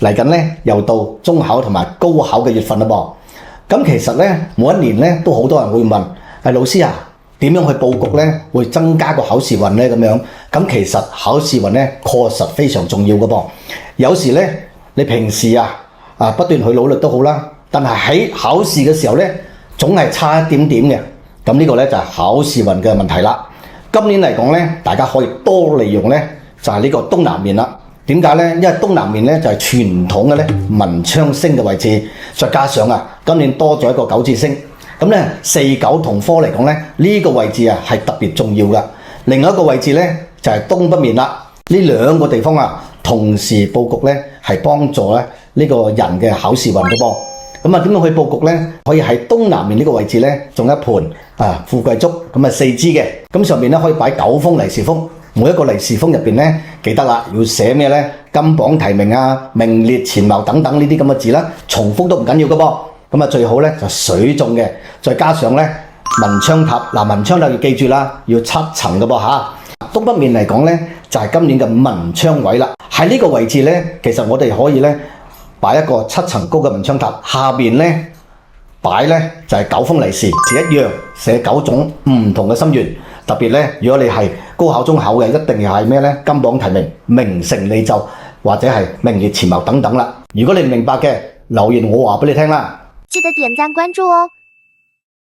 嚟緊咧又到中考同埋高考嘅月份啦噃。咁其實咧每一年咧都好多人會問，老師啊，點樣去佈局咧會增加個考試運咧咁樣？咁其實考試運咧確實非常重要嘅噃。有時咧你平時不斷去努力都好啦，但係喺考試嘅時候咧總係差一點點嘅。咁呢個咧就係考試運嘅問題啦。今年嚟講咧，大家可以多利用咧就係呢個東南面啦。點解咧？因為東南面咧就係傳統嘅咧文昌星嘅位置，再加上今年多咗一個九字星，咁咧四九同科嚟講咧呢個位置係特別重要嘅。另外一個位置咧就係東北面啦。呢兩個地方同時佈局咧係幫助咧呢個人嘅考試運嘅噃。咁點樣去佈局咧？可以喺東南面呢個位置咧種一盤富貴竹，咁4支嘅，咁上面咧可以擺9封利是封。每一個利是封入邊咧，記得啦，要寫咩咧？金榜題名名列前茅等等呢啲咁嘅字啦，重複都唔緊要嘅噃。咁最好咧就水種嘅，再加上咧文昌塔。文昌塔要記住啦，要7層嘅噃嚇。東北面嚟講咧，就係今年嘅文昌位啦。喺呢個位置咧，其實我哋可以咧擺一個7層高嘅文昌塔，下邊咧擺咧就係9封利是，一樣寫9種唔同嘅心願。特別咧，如果你係高考中考嘅，一定要係咩咧？金榜題名、名成利就，或者係名列前茅等等啦。如果你唔明白嘅，留言我話俾你聽啦。記得點讚關注哦。